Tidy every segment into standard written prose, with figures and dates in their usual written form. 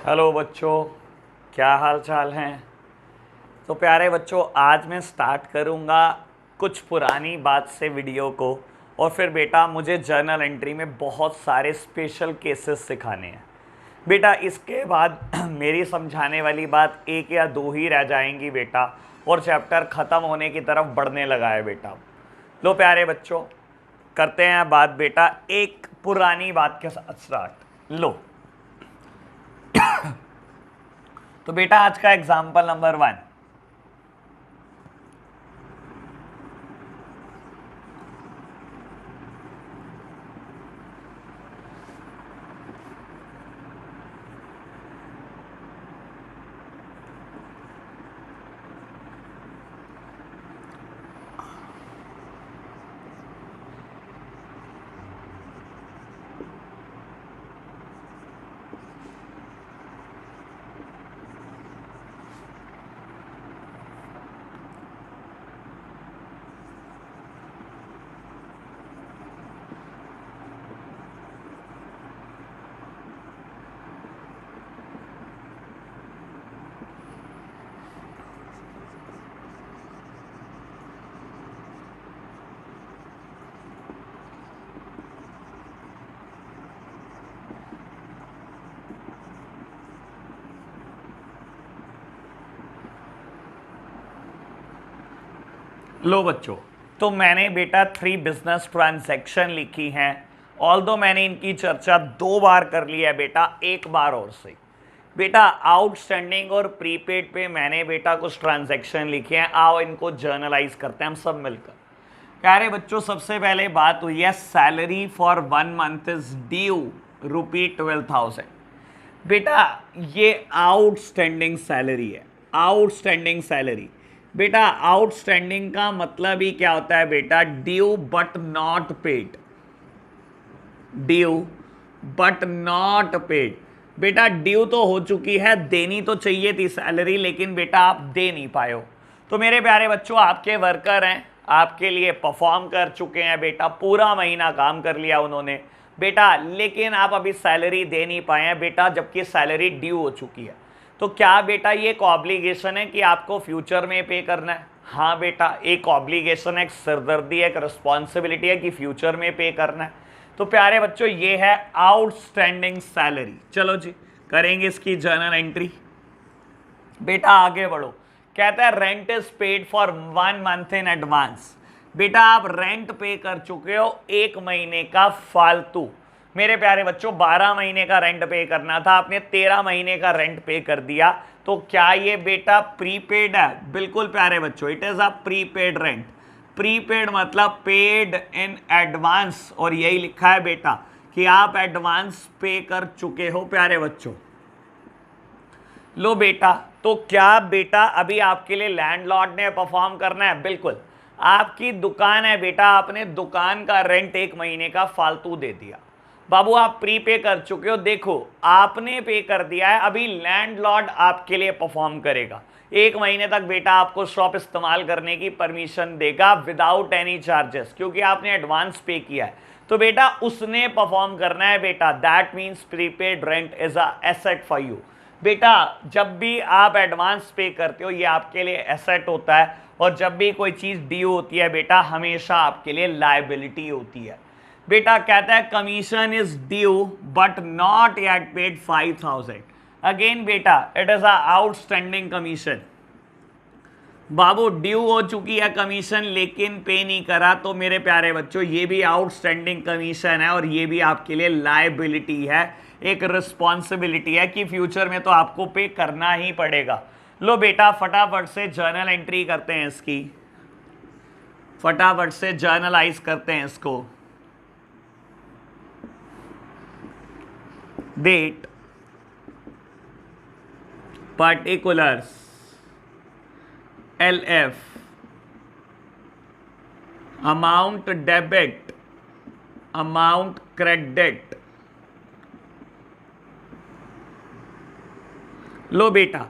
Hello बच्चों, क्या हाल चाल हैं। तो प्यारे बच्चों, आज मैं स्टार्ट करूंगा कुछ पुरानी बात से वीडियो को। और फिर बेटा मुझे जर्नल एंट्री में बहुत सारे स्पेशल केसेस सिखाने हैं। बेटा इसके बाद मेरी समझाने वाली बात एक या दो ही रह जाएंगी बेटा, और चैप्टर ख़त्म होने की तरफ बढ़ने लगा है बेटा। लो प्यारे बच्चों, करते हैं बात बेटा एक पुरानी बात के साथ स्टार्ट। लो तो बेटा आज का एग्जाम्पल नंबर 1। लो बच्चों, तो मैंने बेटा 3 बिजनेस ट्रांजैक्शन लिखी हैं। ऑल्दो मैंने इनकी चर्चा 2 बार कर ली है बेटा, एक बार और से। बेटा आउटस्टैंडिंग और प्रीपेड पे मैंने बेटा कुछ ट्रांजैक्शन लिखे हैं। आओ इनको जर्नलाइज करते हैं हम सब मिलकर। प्यारे बच्चों, सबसे पहले बात हुई है salary for 1 month is due ₹12,000। बेटा ये आउटस्टैंडिंग सैलरी है, आउटस्टैंडिंग सैलरी। बेटा आउटस्टैंडिंग का मतलब ही क्या होता है बेटा? Due but not paid, due but not paid. बेटा ड्यू तो हो चुकी है, देनी तो चाहिए थी सैलरी, लेकिन बेटा आप दे नहीं पाए हो। तो मेरे प्यारे बच्चों, आपके वर्कर हैं, आपके लिए परफॉर्म कर चुके हैं बेटा, पूरा महीना काम कर लिया उन्होंने बेटा, लेकिन आप अभी सैलरी दे नहीं पाए हैं बेटा, जबकि सैलरी ड्यू हो चुकी है। तो क्या बेटा ये एक ऑब्लिगेशन है कि आपको फ्यूचर में पे करना है? हाँ बेटा, एक ऑब्लिगेशन है, एक सिरदर्दी है, एक रिस्पॉन्सिबिलिटी है कि फ्यूचर में पे करना है। तो प्यारे बच्चों ये है आउटस्टैंडिंग सैलरी। चलो जी करेंगे इसकी जर्नल एंट्री। बेटा आगे बढ़ो, कहता है rent is paid for 1 month in advance. बेटा आप रेंट पे कर चुके हो 1 महीने का फालतू। मेरे प्यारे बच्चों 12 महीने का रेंट पे करना था, आपने 13 महीने का रेंट पे कर दिया। तो क्या ये बेटा प्रीपेड है? बिल्कुल प्यारे बच्चों, it is a prepaid rent. Prepaid मतलब पेड इन एडवांस, और यही लिखा है बेटा कि आप एडवांस पे कर चुके हो प्यारे बच्चों। लो बेटा, तो क्या बेटा अभी आपके लिए लैंडलॉर्ड ने परफॉर्म करना है? बिल्कुल। आपकी दुकान है बेटा, आपने दुकान का रेंट 1 महीने का फालतू दे दिया। बाबू आप प्री पे कर चुके हो, देखो आपने पे कर दिया है, अभी लैंडलॉर्ड आपके लिए परफॉर्म करेगा। 1 महीने तक बेटा आपको शॉप इस्तेमाल करने की परमिशन देगा विदाउट एनी चार्जेस, क्योंकि आपने एडवांस पे किया है। तो बेटा उसने परफॉर्म करना है बेटा, that means prepaid rent is a asset for you. बेटा जब भी आप एडवांस पे करते हो ये आपके लिए एसेट होता है, और जब भी कोई चीज़ ड्यू होती है बेटा हमेशा आपके लिए लायबिलिटी होती है। बेटा कहता है commission is due but not yet paid 5,000। Again बेटा it is a outstanding commission. बाबू ड्यू हो चुकी है कमीशन लेकिन पे नहीं करा, तो मेरे प्यारे बच्चों ये भी आउटस्टैंडिंग कमीशन है, और ये भी आपके लिए लायबिलिटी है, एक रिस्पॉन्सिबिलिटी है कि फ्यूचर में तो आपको पे करना ही पड़ेगा। लो बेटा फटाफट से जर्नल एंट्री करते हैं इसकी, फटाफट से जर्नलाइज करते हैं इसको। Date, particulars, LF, amount debit, amount credit. लो बेटा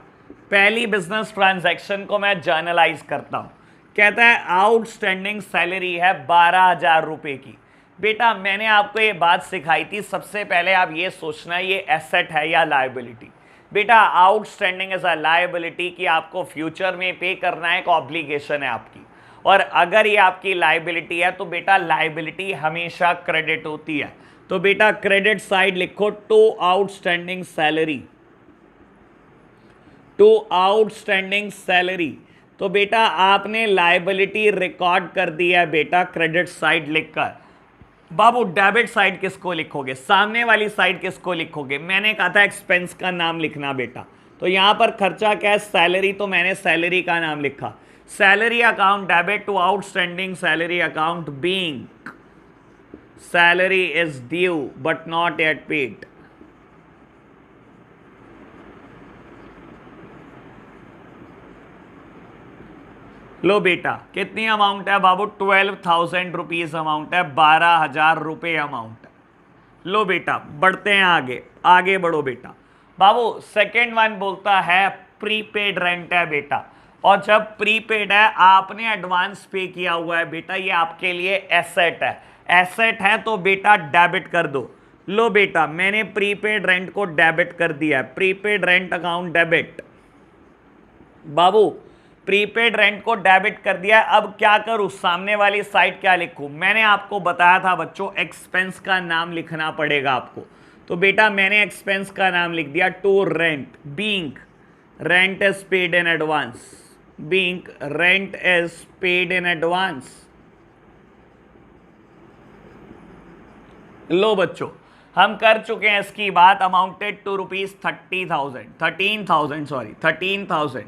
पहली बिजनेस ट्रांजैक्शन को मैं जर्नलाइज करता हूं। कहता है आउटस्टैंडिंग सैलरी है 12,000 रुपए की। बेटा मैंने आपको ये बात सिखाई थी, सबसे पहले आप ये सोचना ये एसेट है या लायबिलिटी। बेटा आउटस्टैंडिंग एज अ लायबिलिटी कि आपको फ्यूचर में पे करना है, एक ऑब्लिगेशन है आपकी, और अगर ये आपकी लायबिलिटी है तो बेटा लायबिलिटी हमेशा क्रेडिट होती है। तो बेटा क्रेडिट साइड लिखो to outstanding salary, to outstanding salary. तो बेटा आपने लायबिलिटी रिकॉर्ड कर दिया है बेटा क्रेडिट साइड लिखकर। बाबू डेबिट साइड किसको लिखोगे, सामने वाली साइड किसको लिखोगे? मैंने कहा था एक्सपेंस का नाम लिखना बेटा, तो यहां पर खर्चा क्या है, सैलरी, तो मैंने सैलरी का नाम लिखा। Salary account debit to outstanding salary account being salary is due but not yet paid. लो बेटा कितनी अमाउंट है बाबू, 12,000 रुपीज अमाउंट है, 12,000 रुपये अमाउंट है। लो बेटा बढ़ते हैं आगे, आगे बढ़ो बेटा। बाबू सेकेंड वन बोलता है प्रीपेड रेंट है बेटा, और जब प्रीपेड है आपने एडवांस पे किया हुआ है बेटा, ये आपके लिए एसेट है, एसेट है तो बेटा डेबिट कर दो। लो बेटा मैंने प्रीपेड रेंट को डेबिट कर दिया है, प्रीपेड रेंट अकाउंट डेबिट। बाबू प्रीपेड रेंट को डेबिट कर दिया है, अब क्या करूं, सामने वाली साइड क्या लिखूं? मैंने आपको बताया था बच्चों एक्सपेंस का नाम लिखना पड़ेगा आपको, तो बेटा मैंने एक्सपेंस का नाम लिख दिया to rent being rent is paid in advance, being rent is paid in advance. लो बच्चों हम कर चुके हैं इसकी बात, अमाउंटेड टू रुपीज 13,000।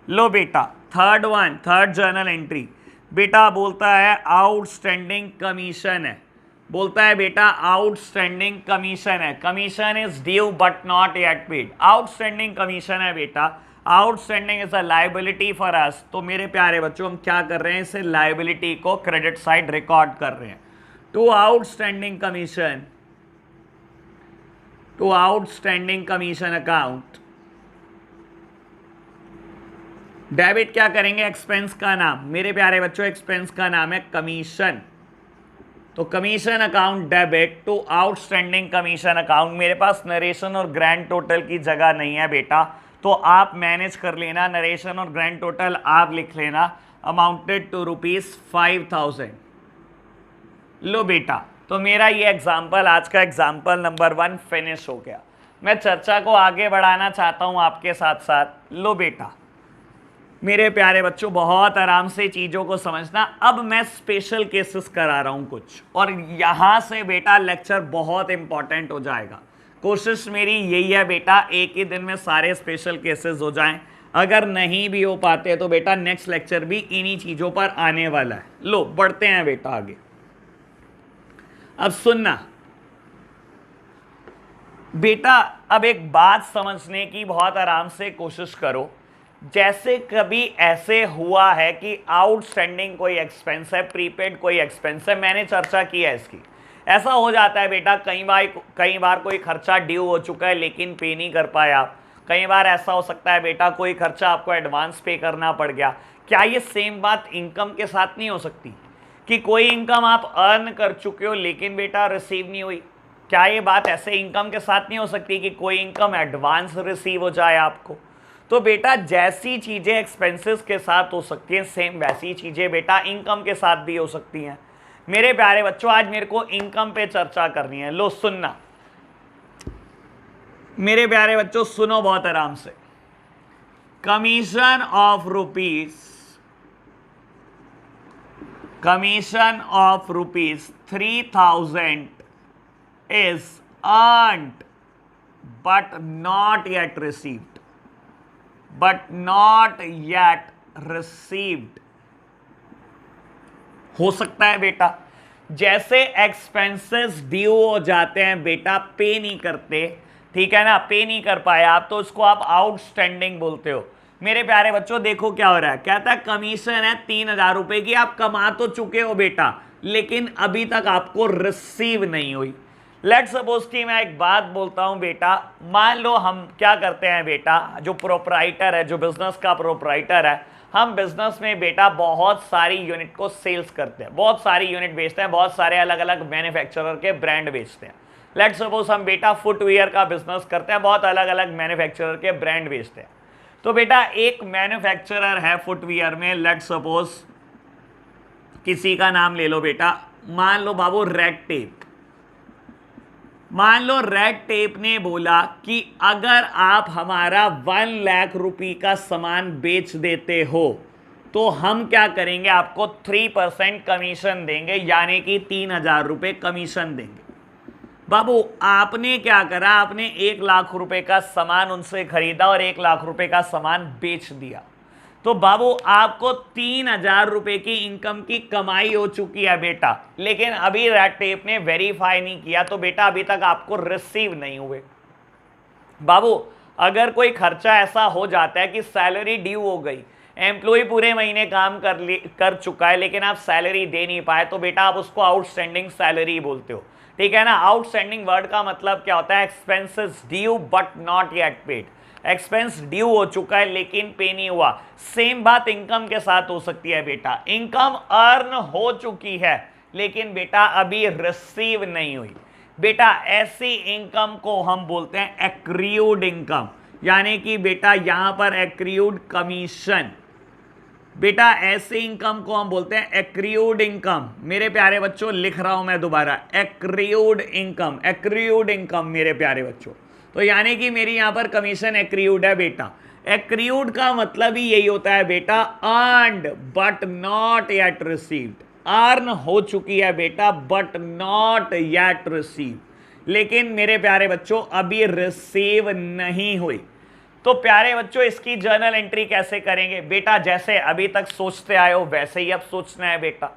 लो बेटा third one, third journal entry बेटा बोलता है आउटस्टैंडिंग कमीशन है, बोलता है बेटा आउटस्टैंडिंग कमीशन है, commission is due but not yet paid. Outstanding commission है बेटा, outstanding is a liability for us. तो मेरे प्यारे बच्चों हम क्या कर रहे हैं, इसे लायबिलिटी को क्रेडिट साइड रिकॉर्ड कर रहे हैं। To outstanding commission, to outstanding commission account debit क्या करेंगे, एक्सपेंस का नाम, मेरे प्यारे बच्चों एक्सपेंस का नाम है कमीशन, तो commission account debit to outstanding commission account. मेरे पास नरेशन और ग्रैंड टोटल की जगह नहीं है बेटा, तो आप मैनेज कर लेना, नरेशन और ग्रैंड टोटल आप लिख लेना, अमाउंटेड टू रुपीज 5,000। लो बेटा तो मेरा ये एग्जाम्पल, आज का एग्जाम्पल नंबर 1 फिनिश हो गया। मैं चर्चा को आगे बढ़ाना चाहता हूं आपके साथ साथ। लो बेटा मेरे प्यारे बच्चों बहुत आराम से चीज़ों को समझना, अब मैं स्पेशल केसेस करा रहा हूं कुछ, और यहां से बेटा लेक्चर बहुत इंपॉर्टेंट हो जाएगा। कोशिश मेरी यही है बेटा एक ही दिन में सारे स्पेशल केसेस हो जाएं, अगर नहीं भी हो पाते तो बेटा नेक्स्ट लेक्चर भी इन्हीं चीज़ों पर आने वाला है। लो बढ़ते हैं बेटा आगे। अब सुनना बेटा, अब एक बात समझने की बहुत आराम से कोशिश करो। जैसे कभी ऐसे हुआ है कि आउटस्टैंडिंग कोई एक्सपेंस है, प्रीपेड कोई एक्सपेंस है, मैंने चर्चा की है इसकी, ऐसा हो जाता है बेटा कई बार कोई खर्चा ड्यू हो चुका है लेकिन पे नहीं कर पाए आप। कई बार ऐसा हो सकता है बेटा कोई खर्चा आपको एडवांस पे करना पड़ गया। क्या ये सेम बात इनकम के साथ नहीं हो सकती कि कोई इनकम आप अर्न कर चुके हो लेकिन बेटा रिसीव नहीं हुई? क्या ये बात ऐसे इनकम के साथ नहीं हो सकती कि कोई इनकम एडवांस रिसीव हो जाए आपको? तो बेटा जैसी चीजें एक्सपेंसेस के साथ हो सकती हैं सेम वैसी चीजें बेटा इनकम के साथ भी हो सकती हैं। मेरे प्यारे बच्चों आज मेरे को इनकम पे चर्चा करनी है। लो सुनना मेरे प्यारे बच्चों, सुनो बहुत आराम से। Commission of rupees 3,000 is earned but not yet received। हो सकता है बेटा जैसे एक्सपेंसेस ड्यू हो जाते हैं बेटा, पे नहीं करते, ठीक है ना, पे नहीं कर पाए आप, तो उसको आप आउटस्टैंडिंग बोलते हो। मेरे प्यारे बच्चों देखो क्या हो रहा है, कहता है कमीशन है 3,000 रुपए की, आप कमा तो चुके हो बेटा लेकिन अभी तक आपको रिसीव नहीं हुई। लेट्स सपोज कि मैं एक बात बोलता हूं बेटा, मान लो हम क्या करते हैं बेटा, जो प्रोप्राइटर है, जो बिजनेस का प्रोप्राइटर है, हम बिजनेस में बेटा बहुत सारी यूनिट को सेल्स करते हैं, बहुत सारी यूनिट बेचते हैं, बहुत सारे अलग अलग मैन्युफैक्चरर के ब्रांड बेचते हैं। लेट्स सपोज हम बेटा फुटवियर का बिजनेस करते हैं, बहुत अलग अलग मैन्युफैक्चरर के ब्रांड बेचते हैं। तो बेटा एक मैन्युफैक्चरर है फुटवियर में, लेट्स सपोज किसी का नाम ले लो बेटा, मान लो बाबू रेड टेप। मान लो रेड टेप ने बोला कि अगर आप हमारा 1 लाख रुपए का सामान बेच देते हो तो हम क्या करेंगे, आपको 3% कमीशन देंगे, यानी कि 3,000 रुपए कमीशन देंगे। बाबू आपने क्या करा, आपने 1 लाख रुपए का सामान उनसे खरीदा और 1 लाख रुपए का सामान बेच दिया, तो बाबू आपको 3,000 रुपए की इनकम की कमाई हो चुकी है बेटा। लेकिन अभी रेड टेप ने वेरीफाई नहीं किया, तो बेटा अभी तक आपको रिसीव नहीं हुए। बाबू अगर कोई खर्चा ऐसा हो जाता है कि सैलरी ड्यू हो गई, एम्प्लॉय पूरे महीने काम कर चुका है लेकिन आप सैलरी दे नहीं पाए, तो बेटा आप उसको आउटस्टैंडिंग सैलरी बोलते हो, ठीक है ना। आउटस्टैंडिंग वर्ड का मतलब क्या होता है, expenses due but not yet paid. Expense due हो चुका है लेकिन पे नहीं हुआ। सेम बात इनकम के साथ हो सकती है बेटा, इनकम अर्न हो चुकी है लेकिन बेटा अभी रिसीव नहीं हुई। बेटा ऐसी इनकम को हम बोलते हैं एक्रीयूड इनकम, यानी कि बेटा यहां पर एक्रीयूड कमीशन। बेटा ऐसे इनकम को हम बोलते हैं एक्रीयूड इनकम। मेरे प्यारे बच्चों लिख रहा हूं मैं दोबारा, एक्रीयूड इनकम, एक्रीयूड इनकम मेरे प्यारे बच्चों। तो यानी कि मेरी यहां पर कमीशन एक्रीयूड है बेटा। एक्रीयूड का मतलब ही यही होता है बेटा, earned but not yet received. Earn हो चुकी है बेटा बट नॉट येट रिसीव, लेकिन मेरे प्यारे बच्चों अभी रिसीव नहीं हुई। तो प्यारे बच्चों इसकी जर्नल एंट्री कैसे करेंगे बेटा, जैसे अभी तक सोचते आए हो वैसे ही अब सोचना है बेटा,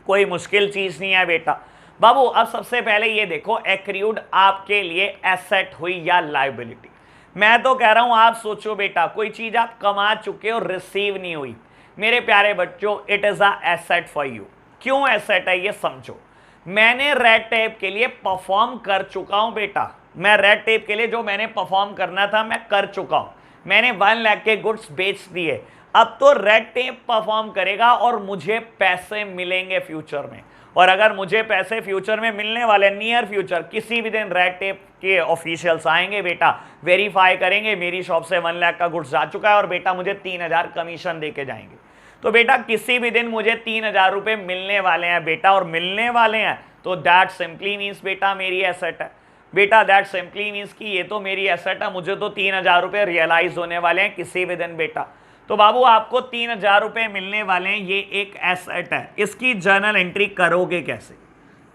कोई मुश्किल चीज नहीं है बेटा। बाबू अब सबसे पहले ये देखो, एक्रीयूड आपके लिए एसेट हुई या लायबिलिटी। मैं तो कह रहा हूं आप सोचो बेटा, कोई चीज आप कमा चुके हो रिसीव नहीं हुई, मेरे प्यारे बच्चों it is a asset for you. क्यों एसेट है ये समझो। मैंने रेड टेप के लिए परफॉर्म कर चुका हूं बेटा, मैं रेड टेप के लिए जो मैंने परफॉर्म करना था मैं कर चुका हूं, मैंने 1 लाख के गुड्स बेच दिए। अब तो रेड टेप परफॉर्म करेगा और मुझे पैसे मिलेंगे फ्यूचर में। और अगर मुझे पैसे फ्यूचर में मिलने वाले, नियर फ्यूचर किसी भी दिन रेड टेप के ऑफिशियल्स आएंगे बेटा, वेरीफाई करेंगे मेरी शॉप से 1 लाख का गुड्स जा चुका है और बेटा मुझे 3,000 कमीशन दे के जाएंगे। तो बेटा किसी भी दिन मुझे 3,000 रुपए मिलने वाले हैं बेटा, और मिलने वाले हैं तो दैट सिंपली मीन्स बेटा मेरी एसेट है बेटा, दैट सिंपली मीन्स कि ये तो मेरी एसेट है, मुझे तो 3,000 रुपए रियलाइज होने वाले हैं किसी भी दिन बेटा। तो बाबू आपको 3,000 रुपए मिलने वाले हैं, ये एक एसेट है। इसकी जर्नल एंट्री करोगे कैसे?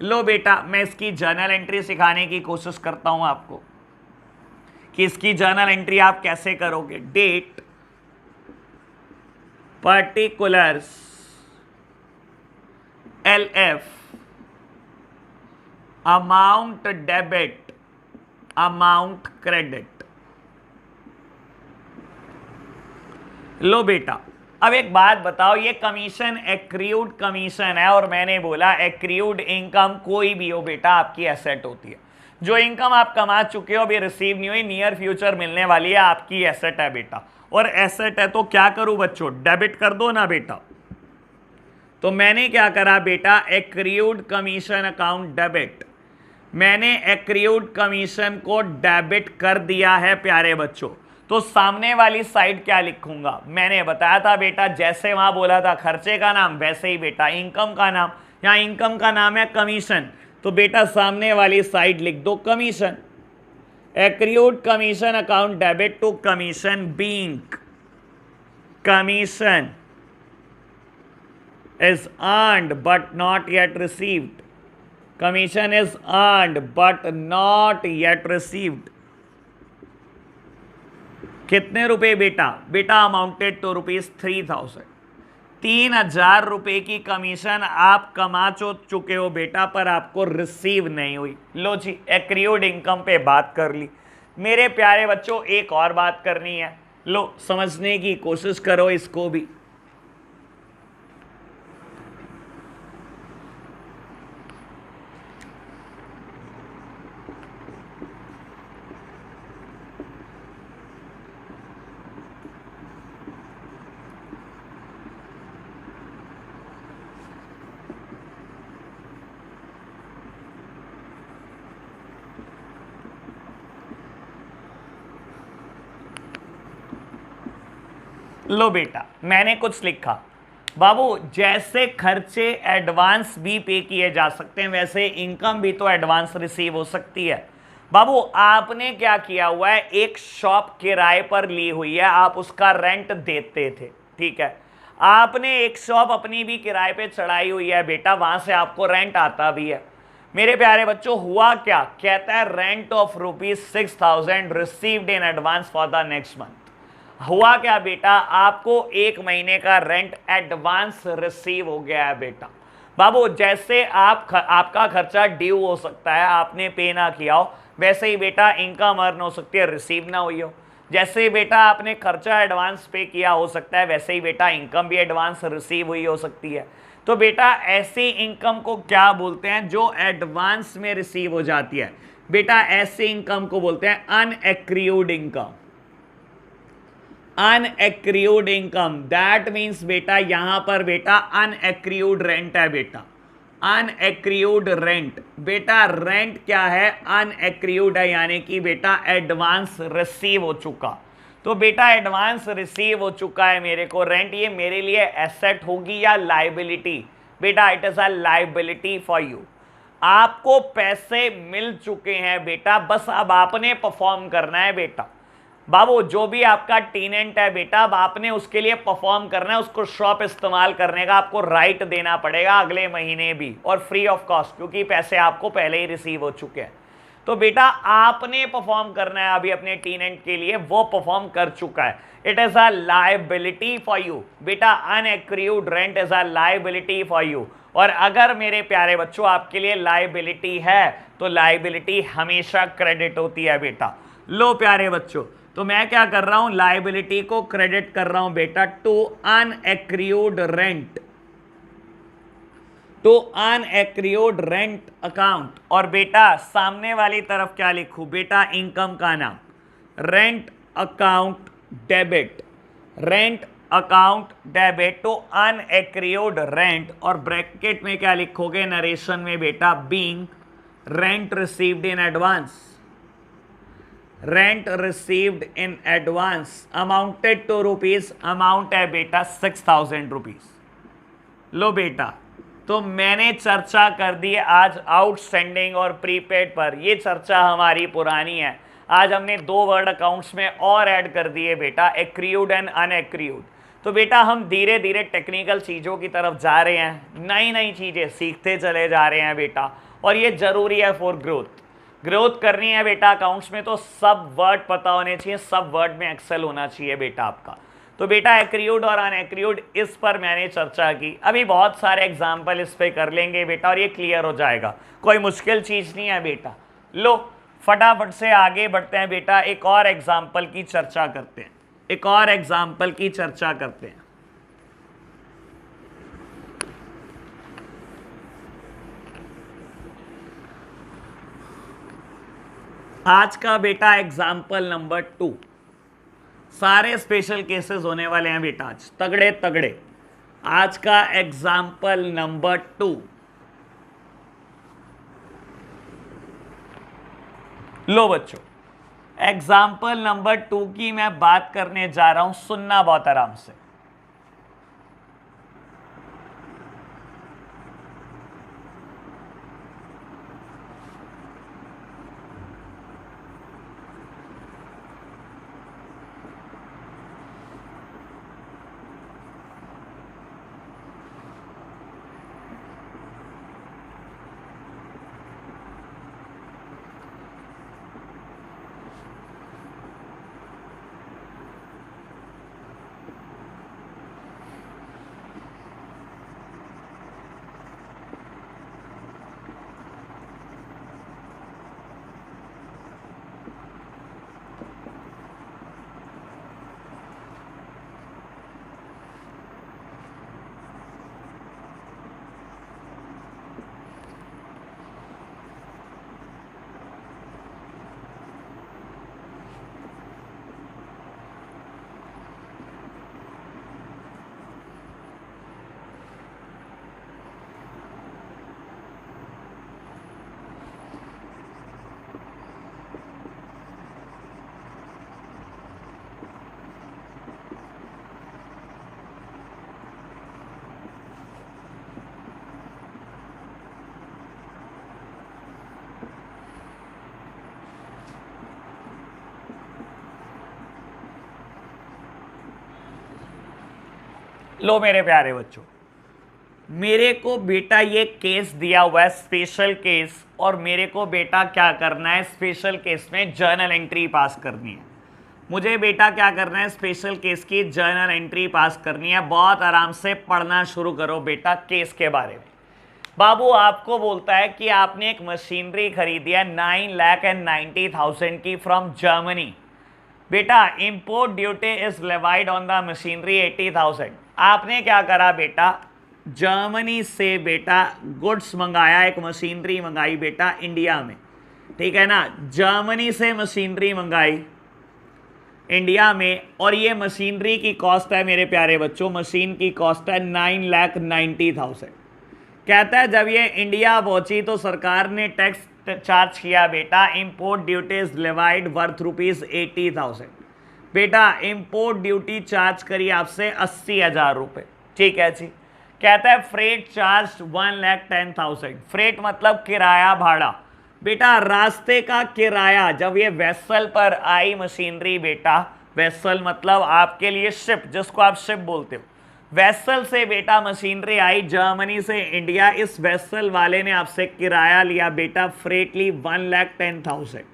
लो बेटा मैं इसकी जर्नल एंट्री सिखाने की कोशिश करता हूं आपको कि इसकी जर्नल एंट्री आप कैसे करोगे। Date, particulars, LF, amount debit, amount credit. लो बेटा अब एक बात बताओ, ये कमीशन एक्रीयूड कमीशन है और मैंने बोला एक्रीयूड इनकम कोई भी हो बेटा आपकी एसेट होती है। जो इनकम आप कमा चुके हो अभी रिसीव नहीं हुई, नियर फ्यूचर मिलने वाली है, आपकी एसेट है बेटा। और एसेट है तो क्या करूं बच्चों, डेबिट कर दो ना बेटा। तो मैंने क्या करा बेटा, एक्रीयूड कमीशन अकाउंट डेबिट, मैंने एक्रीयूड कमीशन को डेबिट कर दिया है प्यारे बच्चों। तो सामने वाली साइड क्या लिखूंगा, मैंने बताया था बेटा, जैसे वहां बोला था खर्चे का नाम वैसे ही बेटा इनकम का नाम, यहां इनकम का नाम है कमीशन, तो बेटा सामने वाली साइड लिख दो commission. Accrued commission account debit to commission being, commission is earned but not yet received, commission is earned but not yet received। कितने रुपए बेटा, बेटा अमाउंटेड टू ₹3,000। 3,000 रुपए की कमीशन आप कमा चुके हो बेटा, पर आपको रिसीव नहीं हुई। लो जी एक्रीयूड इनकम पे बात कर ली। मेरे प्यारे बच्चों एक और बात करनी है, लो समझने की कोशिश करो इसको भी। लो बेटा मैंने कुछ लिखा, बाबू जैसे खर्चे एडवांस भी पे किए जा सकते हैं वैसे इनकम भी तो एडवांस रिसीव हो सकती है। बाबू आपने क्या किया हुआ है, एक शॉप किराए पर ली हुई है, आप उसका रेंट देते थे, ठीक है। आपने एक शॉप अपनी भी किराए पे चढ़ाई हुई है बेटा, वहां से आपको रेंट आता भी है। मेरे प्यारे बच्चों हुआ क्या, कहता है rent of ₹6,000 received in advance for the next month. हुआ क्या बेटा, आपको एक महीने का रेंट एडवांस रिसीव हो गया है बेटा। बाबू जैसे आपका खर्चा ड्यू हो सकता है, आपने पे ना किया हो, वैसे ही बेटा इनकम अर्न हो सकती है, रिसीव ना हुई हो। जैसे ही बेटा आपने खर्चा एडवांस पे किया हो सकता है, वैसे ही बेटा इनकम भी एडवांस रिसीव हुई हो सकती है। तो बेटा ऐसी इनकम को क्या बोलते हैं जो एडवांस में रिसीव हो जाती है, बेटा ऐसी इनकम को बोलते हैं अनएक्रूड इनकम। अनएक्रूड इनकम दैट मीन्स बेटा यहां पर बेटा अनएक्रूड रेंट है बेटा, अनएक्रूड रेंट। बेटा रेंट क्या है, अनएक्रूड है, यानी कि बेटा एडवांस रिसीव हो चुका। तो बेटा एडवांस रिसीव हो चुका है मेरे को रेंट, ये मेरे लिए एसेट होगी या लाइबिलिटी, बेटा it is a liability for you. आपको पैसे मिल चुके हैं बेटा, बस अब आपने परफॉर्म करना है बेटा। बाबू जो भी आपका टेनेंट है बेटा, अब आपने उसके लिए परफॉर्म करना है, उसको शॉप इस्तेमाल करने का आपको राइट देना पड़ेगा अगले महीने भी, और फ्री ऑफ कॉस्ट, क्योंकि पैसे आपको पहले ही रिसीव हो चुके हैं। तो बेटा आपने परफॉर्म करना है अभी अपने टेनेंट के लिए, वो परफॉर्म कर चुका है, it is a liability for you बेटा, unaccrued rent is a liability for you. और अगर मेरे प्यारे बच्चों आपके लिए लायबिलिटी है तो लायबिलिटी हमेशा क्रेडिट होती है बेटा। लो प्यारे बच्चों, तो मैं क्या कर रहा हूं, लायबिलिटी को क्रेडिट कर रहा हूं बेटा to unaccrued rent, to unaccrued rent account. और बेटा सामने वाली तरफ क्या लिखूं बेटा, इनकम का नाम rent account debit, rent account debit to unaccrued rent. और ब्रैकेट में क्या लिखोगे नरेशन में बेटा, being rent received in advance, rent received in advance amounted to rupees, amount है बेटा 6,000 रुपीज। लो बेटा तो मैंने चर्चा कर दी आज आउटस्टैंडिंग और प्रीपेड पर, ये चर्चा हमारी पुरानी है। आज हमने दो वर्ड अकाउंट्स में और ऐड कर दिए बेटा, एक्रूड एंड अनएक्रूड। तो बेटा हम धीरे धीरे टेक्निकल चीज़ों की तरफ जा रहे हैं, नई नई चीज़ें सीखते चले जा रहे हैं बेटा, और ये जरूरी है फॉर ग्रोथ। ग्रोथ करनी है बेटा अकाउंट्स में तो सब वर्ड पता होने चाहिए, सब वर्ड में एक्सेल होना चाहिए बेटा आपका। तो बेटा एक्रूड और अनएक्रूड इस पर मैंने चर्चा की, अभी बहुत सारे एग्जाम्पल इस पे कर लेंगे बेटा और ये क्लियर हो जाएगा, कोई मुश्किल चीज़ नहीं है बेटा। लो फटाफट से आगे बढ़ते हैं बेटा, एक और एग्जाम्पल की चर्चा करते हैं, एक और एग्जाम्पल की चर्चा करते हैं। आज का बेटा एग्जाम्पल नंबर 2, सारे स्पेशल केसेस होने वाले हैं बेटा आज, तगड़े तगड़े। आज का एग्जाम्पल नंबर 2, लो बच्चों एग्जाम्पल नंबर 2 की मैं बात करने जा रहा हूं, सुनना बहुत आराम से। लो मेरे प्यारे बच्चों, मेरे को बेटा ये केस दिया हुआ है स्पेशल केस, और मेरे को बेटा क्या करना है, स्पेशल केस में जर्नल एंट्री पास करनी है। मुझे बेटा क्या करना है, स्पेशल केस की जर्नल एंट्री पास करनी है। बहुत आराम से पढ़ना शुरू करो बेटा केस के बारे में। बाबू आपको बोलता है कि आपने एक मशीनरी खरीदी है 9,90,000 की फ्रॉम जर्मनी। बेटा import duty is levied on the machinery 80,000। आपने क्या करा बेटा, जर्मनी से बेटा गुड्स मंगाया, एक मशीनरी मंगाई बेटा इंडिया में, ठीक है ना। जर्मनी से मशीनरी मंगाई इंडिया में, और ये मशीनरी की कॉस्ट है मेरे प्यारे बच्चों, मशीन की कॉस्ट है 9,90,000। कहता है जब ये इंडिया पहुंची तो सरकार ने टैक्स चार्ज किया बेटा, इंपोर्ट ड्यूटीज लेवाइड वर्थ ₹80,000। बेटा इंपोर्ट ड्यूटी चार्ज करी आपसे 80,000 रुपये, ठीक है जी। कहता है फ्रेट चार्ज 1,10,000। फ्रेट मतलब किराया भाड़ा। बेटा रास्ते का किराया, जब ये वेसल पर आई मशीनरी बेटा, वेसल मतलब आपके लिए शिप, जिसको आप शिप बोलते हो, वेसल से बेटा मशीनरी आई जर्मनी से इंडिया, इस वेसल वाले ने आपसे किराया लिया बेटा, फ्रेट ली 1,10,000।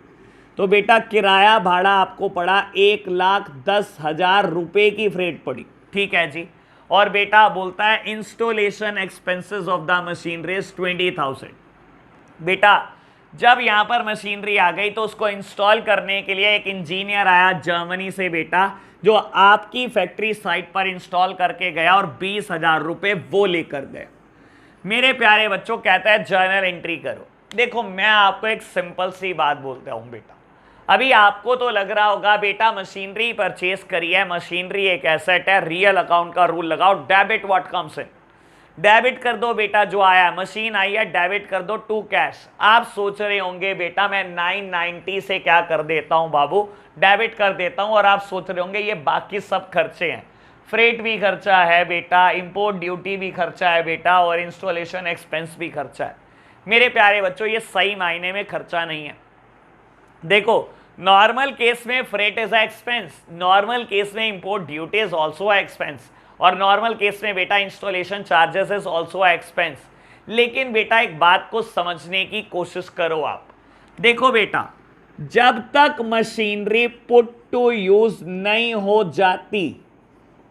तो बेटा किराया भाड़ा आपको पड़ा 1,10,000 रुपए की फ्रेट पड़ी, ठीक है जी। और बेटा बोलता है installation expenses of the machinery 20,000। बेटा जब यहां पर मशीनरी आ गई तो उसको इंस्टॉल करने के लिए एक इंजीनियर आया जर्मनी से बेटा, जो आपकी फैक्ट्री साइट पर इंस्टॉल करके गया और 20,000 रुपए वो लेकर गया। मेरे प्यारे बच्चों कहता है जर्नल एंट्री करो। देखो मैं आपको एक सिंपल सी बात बोलता हूं बेटा, अभी आपको तो लग रहा होगा बेटा मशीनरी परचेस करी है, मशीनरी एक एसेट है, रियल अकाउंट का रूल लगाओ, debit what comes in, debit कर दो बेटा जो आया, मशीन आई है डेबिट कर दो टू कैश। आप सोच रहे होंगे बेटा मैं 990 से क्या कर देता हूं बाबू, डेबिट कर देता हूं, और आप सोच रहे होंगे ये बाकी सब खर्चे हैं, फ्रेट भी खर्चा है बेटा, इंपोर्ट ड्यूटी भी खर्चा है बेटा, और इंस्टॉलेशन एक्सपेंस भी खर्चा है। मेरे प्यारे बच्चों ये सही मायने में खर्चा नहीं है। देखो नॉर्मल केस में freight is a expense, normal case में import duty is also a expense, और नॉर्मल केस में बेटा installation charges is also a expense. लेकिन बेटा एक बात को समझने की कोशिश करो आप, देखो बेटा जब तक मशीनरी पुट टू यूज नहीं हो जाती,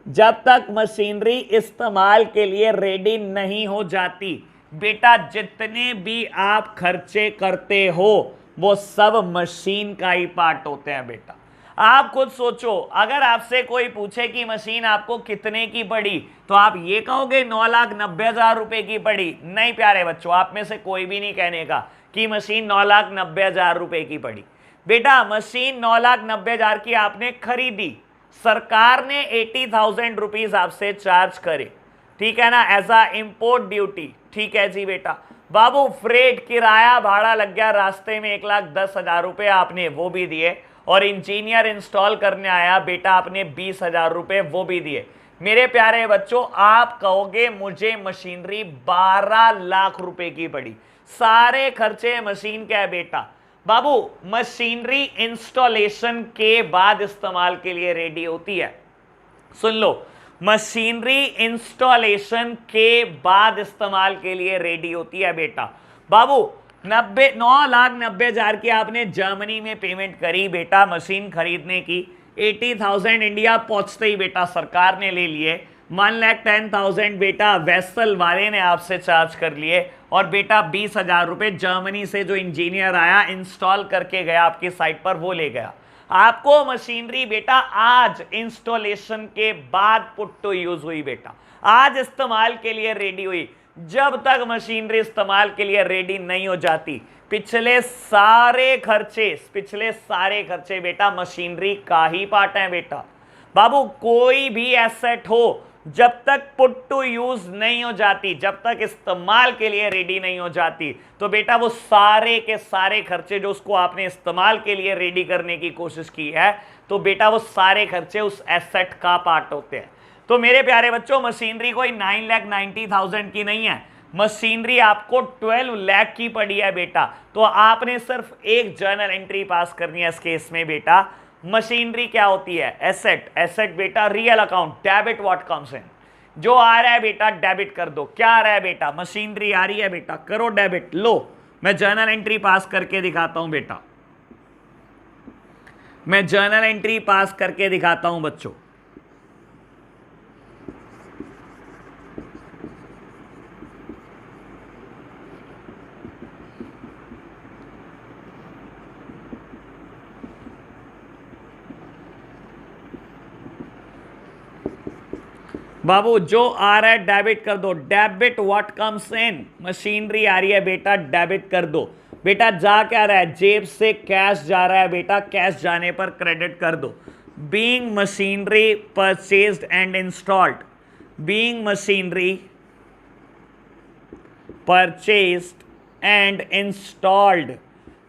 जब तक मशीनरी इस्तेमाल के लिए रेडी नहीं हो जाती, बेटा जितने भी आप खर्चे करते हो वो सब मशीन का ही पार्ट होते हैं बेटा। आप खुद सोचो, अगर आपसे कोई पूछे कि मशीन आपको कितने की पड़ी, तो आप ये कहोगे 9,90,000 रुपए की पड़ी? नहीं प्यारे बच्चों, आप में से कोई भी नहीं कहने का कि मशीन 9,90,000 रुपए की पड़ी। बेटा मशीन 9,90,000 की आपने खरीदी, सरकार ने 80,000 रुपीज आपसे चार्ज करे, ठीक है ना, एज अ इंपोर्ट ड्यूटी, ठीक है जी बेटा। बाबू फ्रेट किराया भाड़ा लग गया रास्ते में 1,10,000 रुपए, आपने वो भी दिए, और इंजीनियर इंस्टॉल करने आया बेटा, आपने 20,000 रुपए वो भी दिए। मेरे प्यारे बच्चों आप कहोगे मुझे मशीनरी 12 लाख रुपए की पड़ी, सारे खर्चे मशीन के है बेटा। बाबू मशीनरी इंस्टॉलेशन के बाद इस्तेमाल के लिए रेडी होती है, सुन लो, मशीनरी इंस्टॉलेशन के बाद इस्तेमाल के लिए रेडी होती है बेटा। बाबू 9,90,000 की आपने जर्मनी में पेमेंट करी बेटा मशीन खरीदने की, 80,000 इंडिया पहुंचते ही बेटा सरकार ने ले लिए, 1,10,000 बेटा वेसल वाले ने आपसे चार्ज कर लिए, और बेटा 20,000 रुपए जर्मनी से जो इंजीनियर आया इंस्टॉल करके गया आपकी साइट पर वो ले गया। आपको मशीनरी बेटा आज इंस्टॉलेशन के बाद पुट टू यूज हुई बेटा, आज इस्तेमाल के लिए रेडी हुई। जब तक मशीनरी इस्तेमाल के लिए रेडी नहीं हो जाती, पिछले सारे खर्चे बेटा मशीनरी का ही पार्ट है बेटा। बाबू कोई भी एसेट हो, जब तक पुट टू यूज नहीं हो जाती, जब तक इस्तेमाल के लिए रेडी नहीं हो जाती, तो बेटा वो सारे के सारे खर्चे जो उसको आपने इस्तेमाल के लिए रेडी करने की कोशिश की है, तो बेटा वो सारे खर्चे उस एसेट का पार्ट होते हैं। तो मेरे प्यारे बच्चों मशीनरी कोई 9,90,000 की नहीं है, मशीनरी आपको 12 लाख की पड़ी है बेटा। तो आपने सिर्फ एक जर्नल एंट्री पास करनी है इस केस में बेटा। मशीनरी क्या होती है? एसेट, एसेट बेटा real account, debit what comes इन, जो आ रहा है बेटा डेबिट कर दो। क्या आ रहा है बेटा? मशीनरी आ रही है बेटा, करो डेबिट। लो मैं जर्नल एंट्री पास करके दिखाता हूं बेटा, मैं जर्नल एंट्री पास करके दिखाता हूं बच्चों। बाबू जो आ रहा है डेबिट कर दो। Debit what comes in, machinery आ रही है बेटा, डेबिट कर दो बेटा। जा क्या रहा है? जेब से कैश जा रहा है बेटा, कैश जाने पर क्रेडिट कर दो। Being machinery purchased and installed, being machinery purchased and installed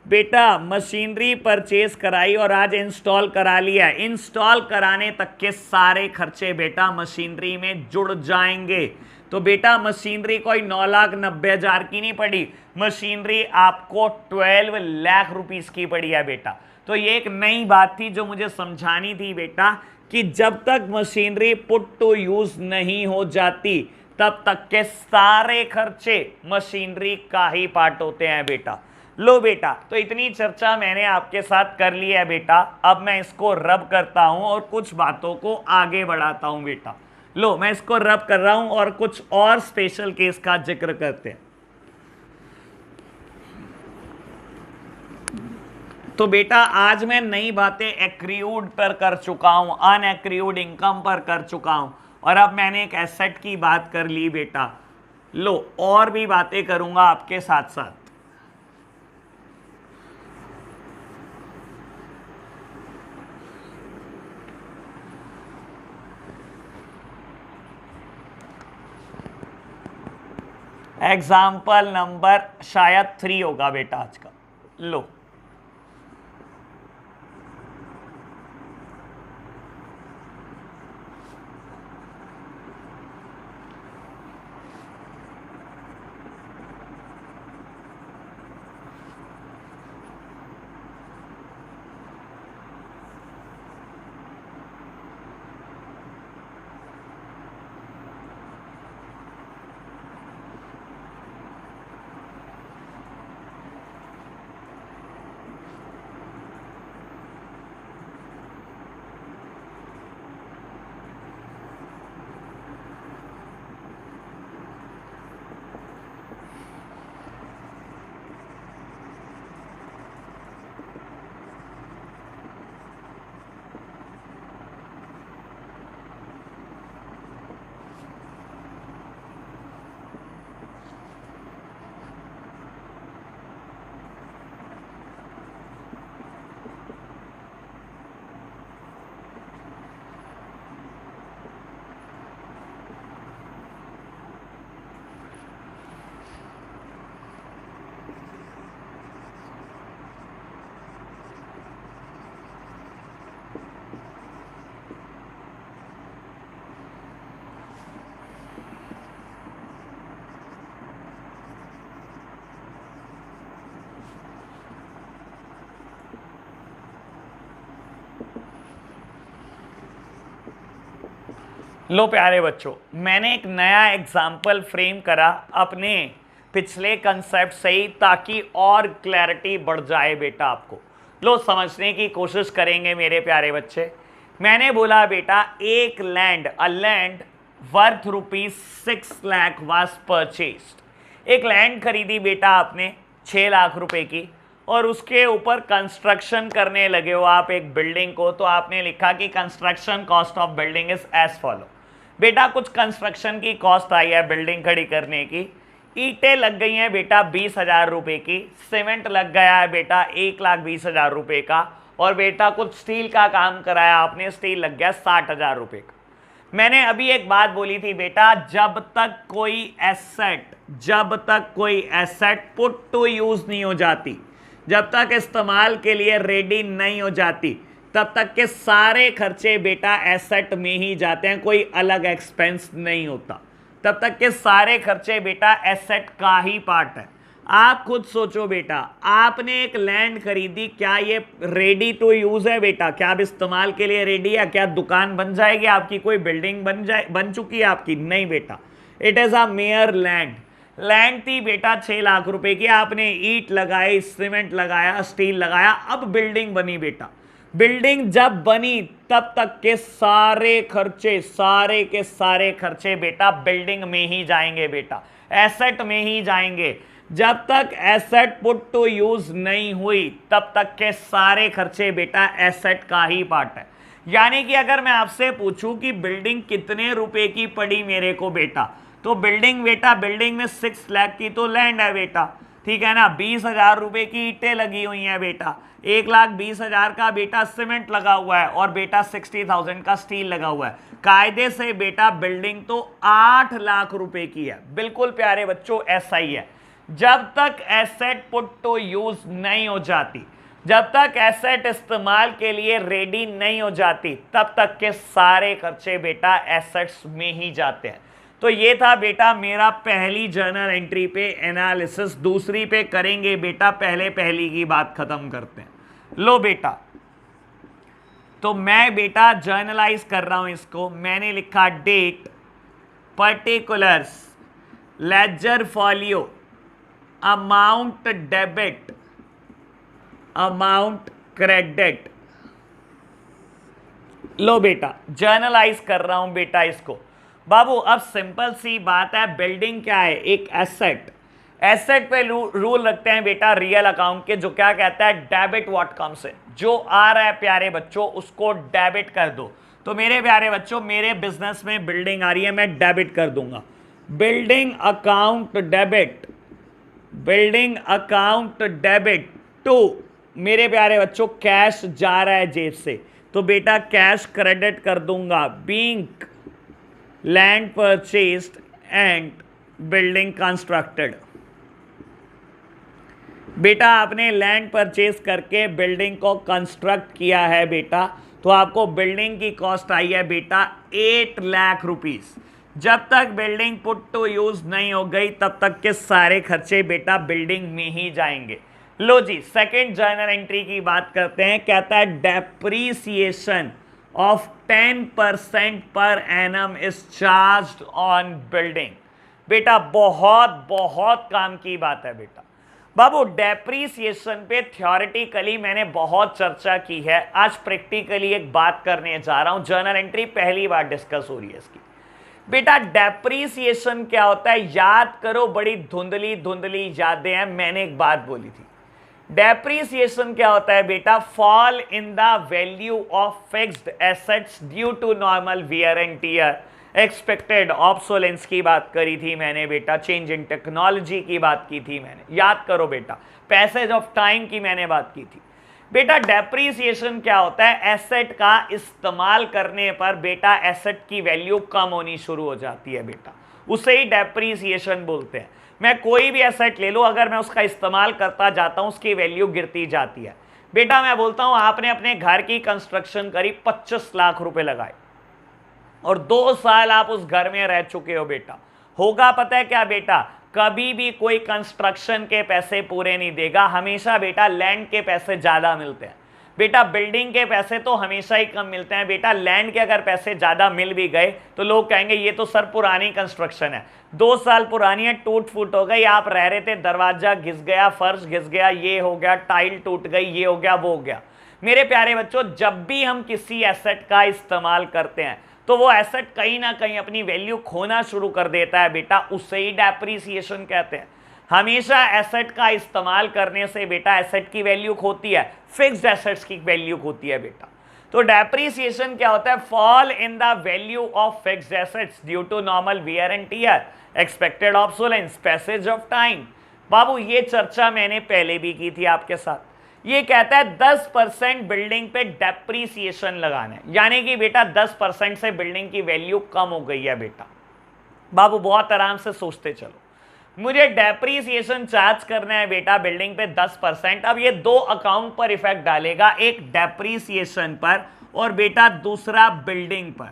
बेटा, मशीनरी परचेज कराई और आज इंस्टॉल करा लिया। इंस्टॉल कराने तक के सारे खर्चे बेटा मशीनरी में जुड़ जाएंगे। तो बेटा मशीनरी कोई 9,90,000 की नहीं पड़ी, मशीनरी आपको 12 लाख रुपीस की पड़ी है बेटा। तो ये एक नई बात थी जो मुझे समझानी थी बेटा, कि जब तक मशीनरी पुट टू यूज नहीं हो जाती तब तक के सारे खर्चे मशीनरी का ही पार्ट होते हैं बेटा। लो बेटा, तो इतनी चर्चा मैंने आपके साथ कर ली है बेटा। अब मैं इसको रब करता हूं और कुछ बातों को आगे बढ़ाता हूं बेटा। लो मैं इसको रब कर रहा हूं और कुछ और स्पेशल केस का जिक्र करते हैं। तो बेटा आज मैं नई बातें एक्रीयूड पर कर चुका हूं, अनएक्रीयूड इनकम पर कर चुका हूं, और अब मैंने एक एसेट की बात कर ली बेटा। लो और भी बातें करूंगा आपके साथ साथ। एग्जाम्पल नंबर शायद 3 होगा बेटा आज का। लो लो प्यारे बच्चों, मैंने एक नया एग्जाम्पल फ्रेम करा अपने पिछले कंसेप्ट से ही, ताकि और क्लैरिटी बढ़ जाए बेटा आपको। लो समझने की कोशिश करेंगे मेरे प्यारे बच्चे। मैंने बोला बेटा एक land, a land worth ₹6 lakh was purchased. एक लैंड खरीदी बेटा आपने 6 लाख रुपए की, और उसके ऊपर कंस्ट्रक्शन करने लगे हो आप एक बिल्डिंग को। तो आपने लिखा कि construction cost of building is as follow. बेटा कुछ कंस्ट्रक्शन की कॉस्ट आई है बिल्डिंग खड़ी करने की। ईंटें लग गई हैं बेटा 20,000 रुपए की, सीमेंट लग गया है बेटा 1,20,000 रुपए का, और बेटा कुछ स्टील का काम कराया आपने, स्टील लग गया 60,000 रुपए का। मैंने अभी एक बात बोली थी बेटा, जब तक कोई एसेट पुट टू यूज नहीं हो जाती, जब तक इस्तेमाल के लिए रेडी नहीं हो जाती, तब तक के सारे खर्चे बेटा एसेट में ही जाते हैं, कोई अलग एक्सपेंस नहीं होता। तब तक के सारे खर्चे बेटा एसेट का ही पार्ट है। आप खुद सोचो बेटा, आपने एक लैंड खरीदी, क्या ये रेडी टू यूज है बेटा? क्या अब इस्तेमाल के लिए रेडी है? क्या दुकान बन जाएगी आपकी? कोई बिल्डिंग बन चुकी है आपकी? नहीं बेटा, it is a mayor land. Land थी बेटा 6 लाख रुपए की, आपने ईंट लगाई, सीमेंट लगाया, स्टील लगाया, अब बिल्डिंग बनी बेटा। बिल्डिंग जब बनी तब तक के सारे खर्चे, सारे के सारे खर्चे बेटा बिल्डिंग में ही जाएंगे बेटा, एसेट में ही जाएंगे। जब तक एसेट पुट टू यूज नहीं हुई तब तक के सारे खर्चे बेटा एसेट का ही पार्ट है। यानी कि अगर मैं आपसे पूछूं कि बिल्डिंग कितने रुपए की पड़ी मेरे को बेटा, तो बिल्डिंग बेटा, बिल्डिंग में 6 लाख की तो लैंड है बेटा, ठीक है ना, 20,000 रुपए की ईंटें लगी हुई हैं बेटा, 1,20,000 का बेटा सीमेंट लगा हुआ है और बेटा 60,000 का स्टील लगा हुआ है। कायदे से बेटा बिल्डिंग तो 8 लाख रुपए की है। बिल्कुल प्यारे बच्चों, ऐसा ही है। जब तक एसेट पुट टू यूज नहीं हो जाती, जब तक एसेट इस्तेमाल के लिए रेडी नहीं हो जाती, तब तक के सारे खर्चे बेटा एसेट्स में ही जाते हैं। तो ये था बेटा मेरा पहली जर्नल एंट्री पे एनालिसिस। दूसरी पे करेंगे बेटा, पहले पहली की बात खत्म करते हैं। लो बेटा, तो मैं बेटा जर्नलाइज कर रहा हूं इसको। मैंने लिखा date, particulars, ledger folio, amount debit, amount credit. लो बेटा, जर्नलाइज कर रहा हूं बेटा इसको। बाबू अब सिंपल सी बात है, बिल्डिंग क्या है? एक एसेट। एसेट पे रूल रखते हैं बेटा रियल अकाउंट के, जो क्या कहता है? डेबिट व्हाट कम्स इन। जो आ रहा है प्यारे बच्चों उसको डेबिट कर दो। तो मेरे प्यारे बच्चों, मेरे बिजनेस में बिल्डिंग आ रही है, मैं डेबिट कर दूंगा। Building account debit, building account debit to, मेरे प्यारे बच्चों कैश जा रहा है जेब से, तो बेटा कैश क्रेडिट कर दूंगा। Being land purchased and building constructed. बेटा आपने लैंड परचेज करके बिल्डिंग को कंस्ट्रक्ट किया है बेटा, तो आपको बिल्डिंग की कॉस्ट आई है बेटा 8 लाख रुपीस। जब तक बिल्डिंग पुट टू यूज नहीं हो गई तब तक के सारे खर्चे बेटा बिल्डिंग में ही जाएंगे। लो जी, सेकेंड जर्नल एंट्री की बात करते हैं। कहता है depreciation of 10% per annum is charged on building. बेटा बहुत बहुत काम की बात है बेटा। बाबू डेप्रीसिएशन पे थ्योरेटिकली मैंने बहुत चर्चा की है, आज प्रैक्टिकली एक बात करने जा रहा हूं। जर्नल एंट्री पहली बार डिस्कस हो रही है इसकी। बेटा डेप्रीसिएशन क्या होता है? याद करो, बड़ी धुंधली धुंधली यादें हैं। मैंने एक बात बोली थी, डेप्रीसिएशन क्या होता है बेटा? Fall in the value of fixed assets due to normal wear and tear, expected obsolescence की बात करी थी मैंने बेटा, चेंज इन टेक्नोलॉजी की बात की थी मैंने, याद करो बेटा, पैसेज ऑफ टाइम की मैंने बात की थी। बेटा डेप्रीसिएशन क्या होता है? एसेट का इस्तेमाल करने पर बेटा एसेट की वैल्यू कम होनी शुरू हो जाती है बेटा, उसे ही डेप्रीसिएशन बोलते हैं। मैं कोई भी एसेट ले लो, अगर मैं उसका इस्तेमाल करता जाता हूं उसकी वैल्यू गिरती जाती है बेटा। मैं बोलता हूं आपने अपने घर की कंस्ट्रक्शन करी, 25 लाख रुपए लगाए और 2 साल आप उस घर में रह चुके हो बेटा, होगा पता है क्या बेटा? कभी भी कोई कंस्ट्रक्शन के पैसे पूरे नहीं देगा, हमेशा बेटा लैंड के पैसे ज्यादा मिलते हैं बेटा। बिल्डिंग के पैसे तो हमेशा ही कम मिलते हैं बेटा। लैंड के अगर पैसे ज्यादा मिल भी गए तो लोग कहेंगे ये तो सर पुरानी कंस्ट्रक्शन है, 2 साल पुरानी है, टूट फूट हो गई, आप रह रहे थे, दरवाजा घिस गया, फर्श घिस गया, ये हो गया, टाइल टूट गई, ये हो गया, वो हो गया। मेरे प्यारे बच्चों, जब भी हम किसी एसेट का इस्तेमाल करते हैं तो वो एसेट कहीं ना कहीं अपनी वैल्यू खोना शुरू कर देता है बेटा, उसे ही डेप्रीसिएशन कहते हैं। हमेशा एसेट का इस्तेमाल करने से बेटा एसेट की वैल्यू खोती है, फिक्स्ड एसेट्स की वैल्यू खोती है बेटा। तो डेप्रीसिएशन क्या होता है? Fall in the value of fixed assets due to normal wear and tear, expected obsolescence, passage of time. बाबू ये चर्चा मैंने पहले भी की थी आपके साथ। ये कहता है 10% बिल्डिंग पे डेप्रीसिएशन लगाना है, यानी कि बेटा 10% से बिल्डिंग की वैल्यू कम हो गई है बेटा। बाबू बहुत आराम से सोचते चलो, मुझे डेप्रीसिएशन चार्ज करना है बेटा बिल्डिंग पे 10%। अब ये 2 अकाउंट पर इफेक्ट डालेगा, एक डेप्रीसिएशन पर और बेटा दूसरा बिल्डिंग पर।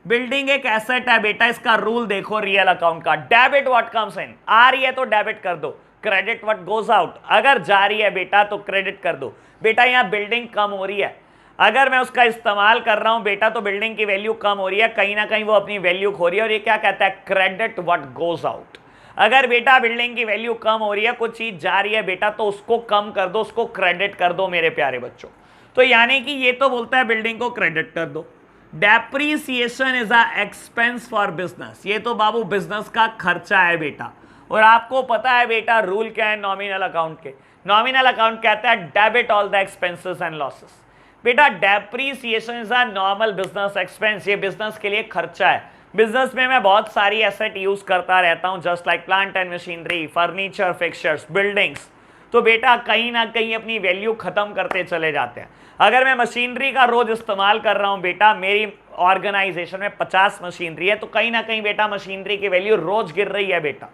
बिल्डिंग एक एसेट है बेटा, इसका रूल देखो रियल अकाउंट का, डेबिट व्हाट कम्स इन। आ रही है तो डेबिट कर दो, क्रेडिट व्हाट गोज आउट। अगर जा रही है बेटा तो क्रेडिट कर दो। बेटा यहाँ बिल्डिंग कम हो रही है, अगर मैं उसका इस्तेमाल कर रहा हूं बेटा तो बिल्डिंग की वैल्यू कम हो रही है, कहीं ना कहीं वो अपनी वैल्यू खो रही है, और ये क्या कहता है, क्रेडिट व्हाट गोज आउट। अगर बेटा बिल्डिंग की वैल्यू कम हो रही है, कुछ चीज जा रही है बेटा, तो उसको कम कर दो, उसको क्रेडिट कर दो मेरे प्यारे बच्चों। तो यानी कि ये तो बोलता है बिल्डिंग को क्रेडिट कर दो। Depreciation is a expense for business, ये तो बाबू बिजनेस का खर्चा है बेटा। और आपको पता है बेटा रूल क्या है नॉमिनल अकाउंट के, नॉमिनल अकाउंट कहता है debit all the expenses and losses. बेटा depreciation is a normal business expense, ये बिजनेस के लिए खर्चा है। बिजनेस में मैं बहुत सारी एसेट यूज करता रहता हूं, just like plant and machinery, furniture, fixtures, buildings, तो बेटा कहीं ना कहीं अपनी वैल्यू खत्म करते चले जाते हैं। अगर मैं मशीनरी का रोज इस्तेमाल कर रहा हूं बेटा, मेरी ऑर्गेनाइजेशन में 50 मशीनरी है, तो कहीं ना कहीं बेटा मशीनरी की वैल्यू रोज गिर रही है बेटा।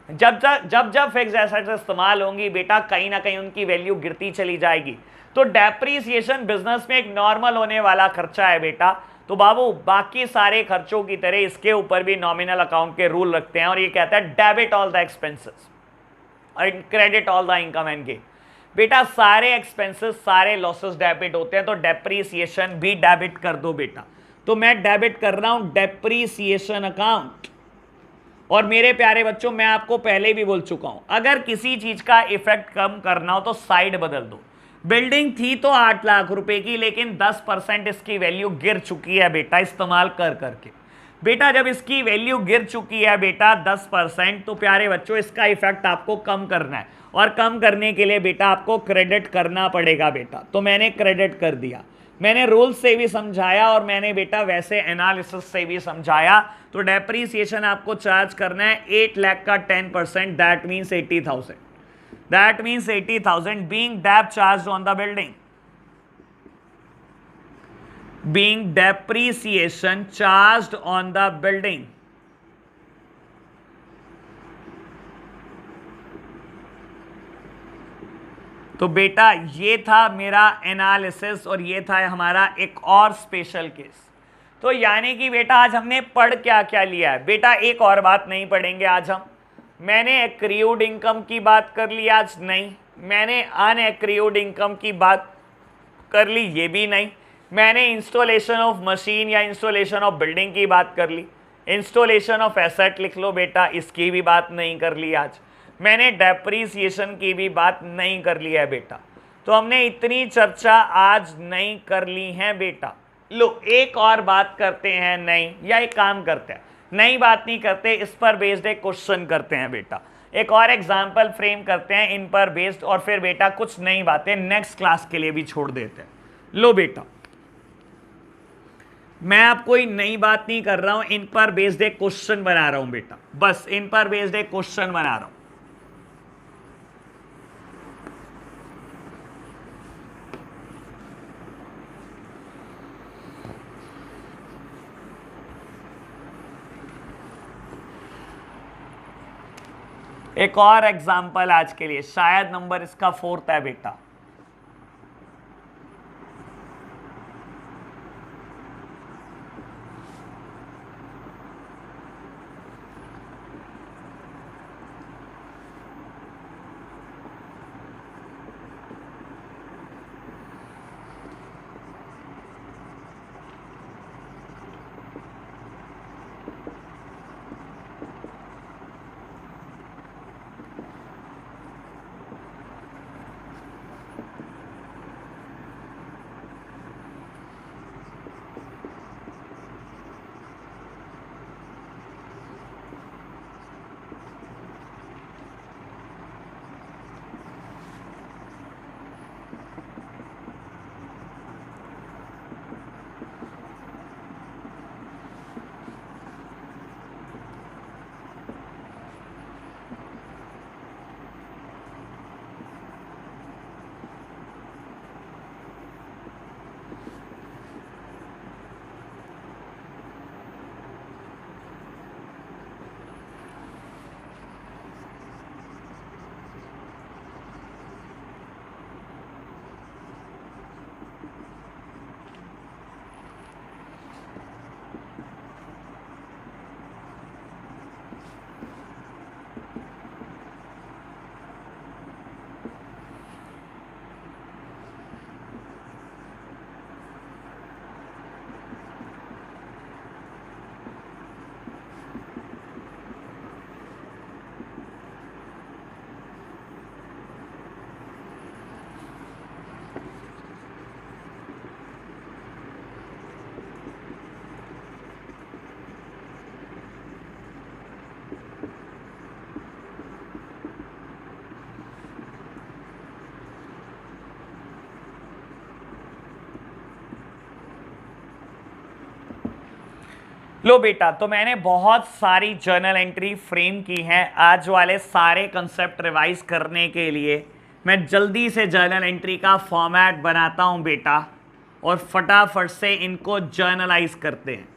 जब फिक्स एसेट्स इस्तेमाल होंगी बेटा, कहीं ना कहीं उनकी वैल्यू गिरती चली जाएगी। तो डेप्रीसिएशन बिजनेस में एक नॉर्मल होने वाला खर्चा है बेटा। तो बाबू बाकी सारे खर्चों की तरह इसके ऊपर भी नॉमिनल अकाउंट के रूल रखते हैं, और ये कहता है डेबिट ऑल द एक्सपेंसेस और credit all the income and gain. बेटा सारे एक्सपेंसेस, सारे लॉसेस डेबिट होते हैं, तो डेप्रीसिएशन भी डेबिट कर दो बेटा। तो मैं डेबिट कर रहा हूं डेप्रीसिएशन अकाउंट। और मेरे प्यारे बच्चों मैं आपको पहले भी बोल चुका हूं, अगर किसी चीज का इफेक्ट कम करना हो तो साइड बदल दो। बिल्डिंग थी तो 8 लाख रुपए की, लेकिन 10% इसकी वैल्यू गिर चुकी है बेटा इस्तेमाल कर करके। बेटा जब इसकी वैल्यू गिर चुकी है बेटा 10%, तो प्यारे बच्चों इसका इफेक्ट आपको कम करना है, और कम करने के लिए बेटा आपको क्रेडिट करना पड़ेगा बेटा। तो मैंने क्रेडिट कर दिया, मैंने रूल से भी समझाया, और मैंने बेटा वैसे एनालिसिस से भी समझाया। तो डेप्रीसिएशन आपको चार्ज करना है 8 लाख का 10%, that means 80,000, that means 80,000 being DAP charged on the building, being depreciation charged on the building। तो बेटा ये था मेरा एनालिसिस, और ये था हमारा एक और स्पेशल केस। तो यानी कि बेटा आज हमने पढ़ क्या क्या लिया है बेटा, एक और बात नहीं पढ़ेंगे आज हम। मैंने एक्रीड इनकम की बात कर ली आज नहीं, मैंने अनएक्रीड इनकम की बात कर ली ये भी नहीं, मैंने इंस्टॉलेशन ऑफ मशीन या इंस्टॉलेशन ऑफ बिल्डिंग की बात कर ली, इंस्टॉलेशन ऑफ एसेट लिख लो बेटा, इसकी भी बात नहीं कर ली आज, मैंने डेप्रीसिएशन की भी बात नहीं कर ली है बेटा। तो हमने इतनी चर्चा आज नहीं कर ली है बेटा। लो एक और बात करते हैं, नहीं या एक काम करते हैं, नई बात नहीं करते, इस पर बेस्ड एक क्वेश्चन करते हैं बेटा, एक और एग्जाम्पल फ्रेम करते हैं इन पर बेस्ड, और फिर बेटा कुछ नई बातें नेक्स्ट क्लास के लिए भी छोड़ देते हैं। लो बेटा मैं अब कोई नई बात नहीं कर रहा हूं, इन पर बेस्ड एक क्वेश्चन बना रहा हूं बेटा, बस इन पर बेस्ड एक क्वेश्चन बना रहा हूं। एक और एग्जाम्पल आज के लिए, शायद नंबर इसका 4th है बेटा। लो बेटा, तो मैंने बहुत सारी जर्नल एंट्री फ्रेम की हैं आज वाले सारे कंसेप्ट रिवाइज करने के लिए। मैं जल्दी से जर्नल एंट्री का फॉर्मेट बनाता हूं बेटा और फटाफट से इनको जर्नलाइज करते हैं।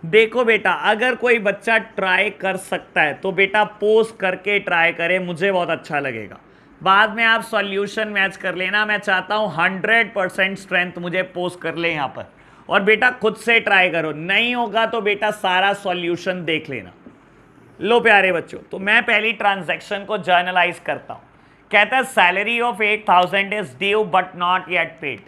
देखो बेटा, अगर कोई बच्चा ट्राई कर सकता है तो बेटा पोस्ट करके ट्राई करे, मुझे बहुत अच्छा लगेगा। बाद में आप सॉल्यूशन मैच कर लेना। मैं चाहता हूं 100% स्ट्रेंथ मुझे पोस्ट कर ले यहाँ पर, और बेटा खुद से ट्राई करो। नहीं होगा तो बेटा सारा सॉल्यूशन देख लेना। लो प्यारे बच्चों, तो मैं पहली ट्रांजैक्शन को जर्नलाइज करता हूं। कहता है salary of 8,000 is due but not yet paid.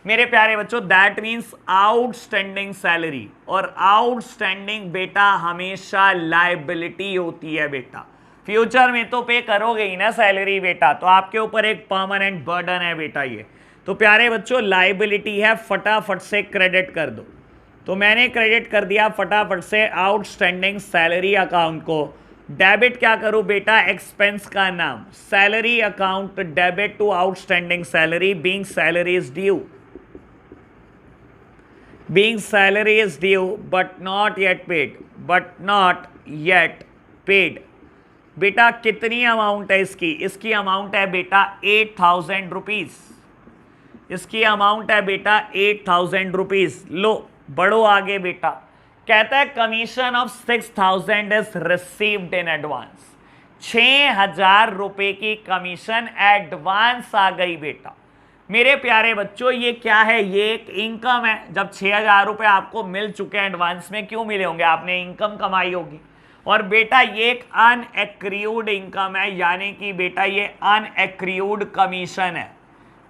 मेरे प्यारे बच्चों, दैट मीन्स आउटस्टैंडिंग सैलरी, और आउटस्टैंडिंग बेटा हमेशा लायबिलिटी होती है बेटा। फ्यूचर में तो पे करोगे ही ना सैलरी बेटा, तो आपके ऊपर एक परमानेंट बर्डन है बेटा ये। तो प्यारे बच्चों लायबिलिटी है, फटाफट से क्रेडिट कर दो। तो मैंने क्रेडिट कर दिया फटाफट से आउटस्टैंडिंग सैलरी अकाउंट को। डेबिट क्या करूं बेटा, एक्सपेंस का नाम, salary account debit to outstanding salary being salary is due, being salary is due but not yet paid, but not yet paid। बेटा कितनी अमाउंट है इसकी, इसकी अमाउंट है बेटा 8,000 रुपीज, इसकी अमाउंट है बेटा 8,000 रुपीज। लो बढ़ो आगे बेटा, कहता है commission of 6,000 is received in advance. 6,000 रुपए की कमीशन एडवांस आ गई बेटा। मेरे प्यारे बच्चों ये क्या है, ये एक इनकम है। जब 6,000 रुपए आपको मिल चुके हैं एडवांस में, क्यों मिले होंगे, आपने इनकम कमाई होगी। और बेटा ये एक अनएक्रियूड इनकम है, यानी कि बेटा ये अनएक्रियूड कमीशन है।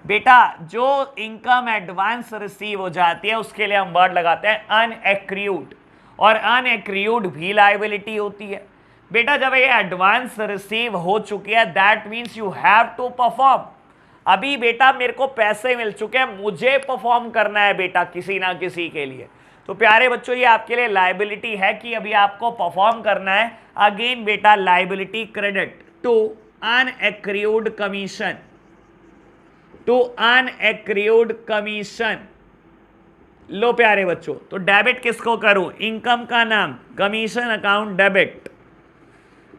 बेटा जो इनकम एडवांस रिसीव हो जाती है उसके लिए हम वर्ड लगाते हैं अनएक्रियूड, और अनएक्रियूड भी लायबिलिटी होती है। बेटा जब ये एडवांस रिसीव हो चुकी है that means you have to perform. अभी बेटा मेरे को पैसे मिल चुके हैं, मुझे परफॉर्म करना है बेटा किसी ना किसी के लिए। तो प्यारे बच्चों ये आपके लिए लायबिलिटी है कि अभी आपको परफॉर्म करना है। अगेन बेटा liability credit to unaccrued commission, to unaccrued commission. लो प्यारे बच्चों, तो डेबिट किसको करूं, इनकम का नाम, commission account debit,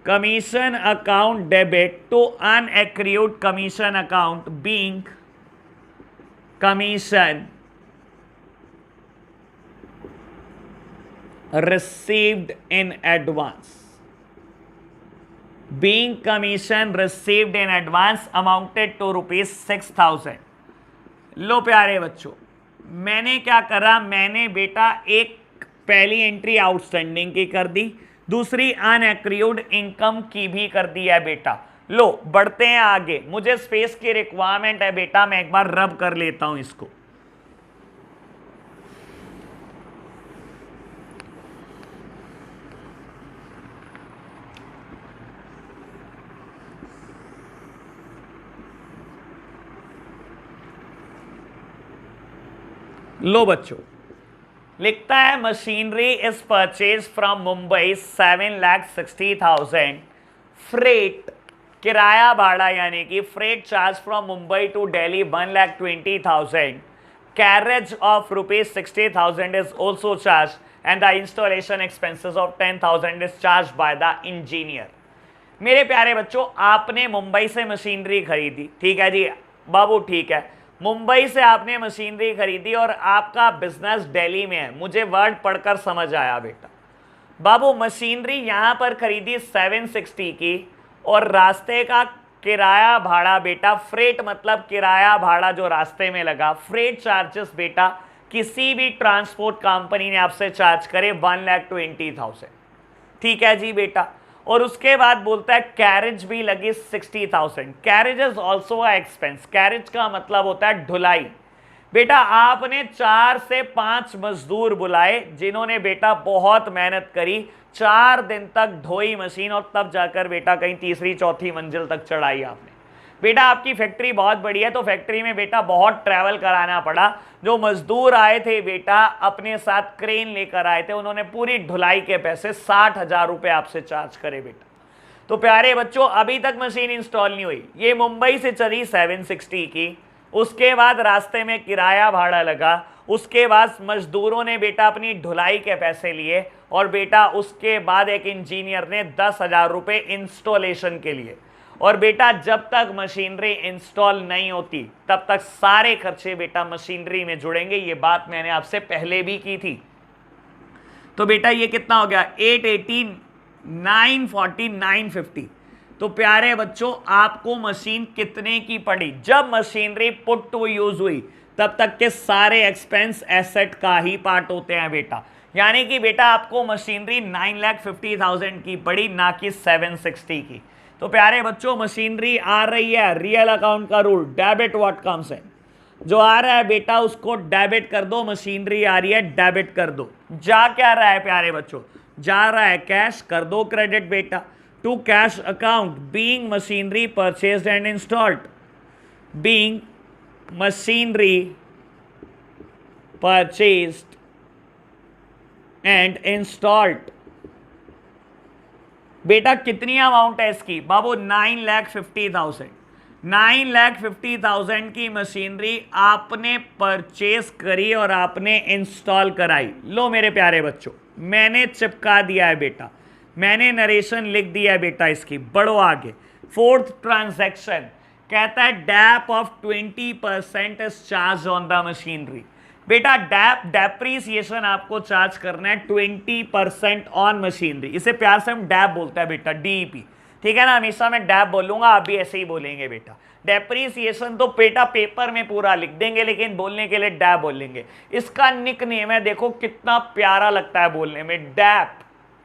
commission account debit to unaccrued commission account being commission received in advance, being commission received in advance amounted to rupees 6,000। लो प्यारे बच्चों, मैंने क्या करा, मैंने बेटा एक पहली एंट्री आउटस्टैंडिंग की कर दी, दूसरी अनएक्रियूड इनकम की भी कर दी है बेटा। लो बढ़ते हैं आगे, मुझे स्पेस की रिक्वायरमेंट है बेटा, मैं एक बार रब कर लेता हूं इसको। लो बच्चों, लिखता है machinery is purchase from Mumbai 7,60,000, freight किराया भाड़ा यानी कि freight charge from Mumbai to Delhi 1,20,000, carriage of ₹60,000 is also charge and the installation expenses of 10,000 is charge by the engineer. मेरे प्यारे बच्चों, आपने मुंबई से मशीनरी खरीदी, ठीक है जी बाबू, ठीक है, मुंबई से आपने मशीनरी खरीदी और आपका बिजनेस दिल्ली में है। मुझे वर्ड पढ़कर समझ आया बेटा। बाबू मशीनरी यहां पर खरीदी 760 की, और रास्ते का किराया भाड़ा बेटा, फ्रेट मतलब किराया भाड़ा जो रास्ते में लगा, फ्रेट चार्जेस बेटा किसी भी ट्रांसपोर्ट कंपनी ने आपसे चार्ज करे 1,20,000, ठीक है जी बेटा। और उसके बाद बोलता है कैरेज भी लगी 60,000, carriage is also a expense. Carriage का मतलब होता है ढुलाई। बेटा आपने 4 से 5 मजदूर बुलाए जिन्होंने बेटा बहुत मेहनत करी, 4 दिन तक ढोई मशीन, और तब जाकर बेटा कहीं तीसरी चौथी मंजिल तक चढ़ाई आपने। बेटा आपकी फैक्ट्री बहुत बड़ी है तो फैक्ट्री में बेटा बहुत ट्रैवल कराना पड़ा। जो मजदूर आए थे बेटा अपने साथ क्रेन लेकर आए थे, उन्होंने पूरी ढुलाई के पैसे 60,000 रुपए आपसे चार्ज करे बेटा। तो प्यारे बच्चों अभी तक मशीन इंस्टॉल नहीं हुई, ये मुंबई से चली 760 की, उसके बाद रास्ते में किराया भाड़ा लगा, उसके बाद मजदूरों ने बेटा अपनी ढुलाई के पैसे लिए, और बेटा उसके बाद एक इंजीनियर ने 10,000 रुपये इंस्टॉलेशन के लिए। और बेटा जब तक मशीनरी इंस्टॉल नहीं होती तब तक सारे खर्चे बेटा मशीनरी में जुड़ेंगे। ये बात मैंने आपसे पहले भी की थी। तो बेटा ये कितना हो गया 880, 940, 950। तो प्यारे बच्चों आपको मशीन कितने की पड़ी? जब मशीनरी पुट टू यूज हुई तब तक के सारे एक्सपेंस एसेट का ही पार्ट होते हैं बेटा। यानी कि बेटा आपको मशीनरी 9,50,000 की पड़ी, ना कि 760 की। तो प्यारे बच्चों मशीनरी आ रही है, रियल अकाउंट का रूल डेबिट व्हाट कम्स इन, जो आ रहा है बेटा उसको डेबिट कर दो, मशीनरी आ रही है डेबिट कर दो। जा क्या रहा है प्यारे बच्चों? जा रहा है कैश, कर दो क्रेडिट बेटा to cash account being machinery purchased and installed, being machinery purchased and installed. बेटा कितनी अमाउंट है इसकी बाबू? 9,50,000। 9,50,000 की मशीनरी आपने परचेज करी और आपने इंस्टॉल कराई। लो मेरे प्यारे बच्चों मैंने चिपका दिया है बेटा, मैंने नरेशन लिख दिया है बेटा इसकी। बढ़ो आगे। फोर्थ ट्रांजैक्शन कहता है dep of 20% is charge on the machinery. बेटा डेप्रीसिएशन आपको चार्ज करना है 20% ऑन मशीनरी। इसे प्यार से हम डैप बोलते हैं बेटा, डीईपी। ठीक है ना, हमेशा मैं डैप बोलूंगा, आप भी ऐसे ही बोलेंगे बेटा। डेप्रीसिएशन तो बेटा पेपर में पूरा लिख देंगे लेकिन बोलने के लिए डैप बोलेंगे। इसका निक नेम है, देखो कितना प्यारा लगता है बोलने में, डैप।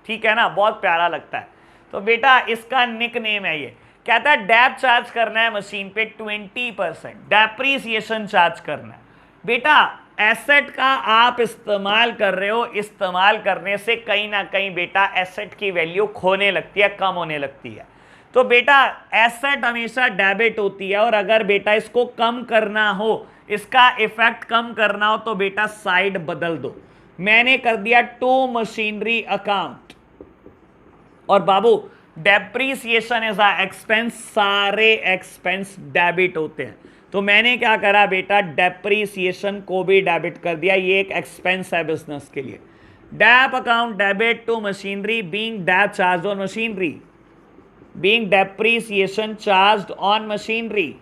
ठीक है ना, बहुत प्यारा लगता है। तो बेटा इसका निक नेम है ये। कहता है डैप चार्ज करना है मशीन पे 20%, डेप्रीसिएशन चार्ज करना है। बेटा एसेट का आप इस्तेमाल कर रहे हो, इस्तेमाल करने से कहीं ना कहीं बेटा एसेट की वैल्यू खोने लगती है, कम होने लगती है। तो बेटा एसेट हमेशा डेबिट होती है, और अगर बेटा इसको कम करना हो, इसका इफेक्ट कम करना हो तो बेटा साइड बदल दो। मैंने कर दिया टू मशीनरी अकाउंट, और बाबू डेप्रीसिएशन इज अ एक्सपेंस, सारे एक्सपेंस डेबिट होते हैं। तो मैंने क्या करा बेटा, डेप्रीसिएशन को भी डेबिट कर दिया, ये एक एक्सपेंस है बिजनेस के लिए। Dep account debit to machinery being dep charge on machinery, being depreciation charge on machinery.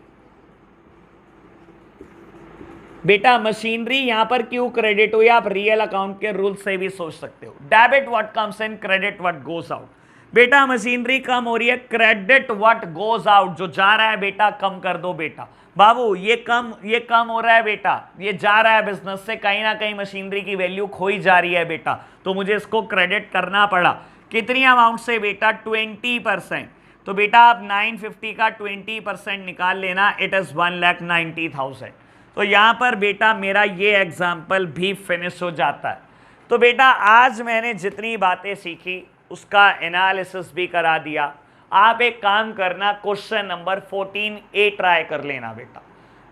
बेटा मशीनरी यहां पर क्यों क्रेडिट हुई, आप रियल अकाउंट के रूल से भी सोच सकते हो। Debit what comes in, credit what goes out. बेटा मशीनरी कम हो रही है, क्रेडिट व्हाट गोज आउट, जो जा रहा है बेटा कम कर दो बेटा। बाबू ये कम हो रहा है बेटा, ये जा रहा है बिजनेस से, कहीं ना कहीं मशीनरी की वैल्यू खोई जा रही है बेटा, तो मुझे इसको क्रेडिट करना पड़ा। कितनी अमाउंट से बेटा? 20%। तो बेटा आप 950 का 20% निकाल लेना, इट इज 1,90,000। तो यहां पर बेटा मेरा ये एग्जाम्पल भी फिनिश हो जाता है। तो बेटा आज मैंने जितनी बातें सीखी उसका एनालिसिस भी करा दिया। आप एक काम करना, क्वेश्चन नंबर 14A ट्राई कर लेना बेटा।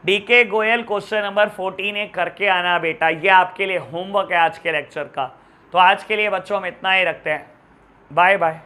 DK Goyal question number 14A करके आना बेटा, ये आपके लिए होमवर्क है आज के लेक्चर का। तो आज के लिए बच्चों हम इतना ही रखते हैं, बाय बाय।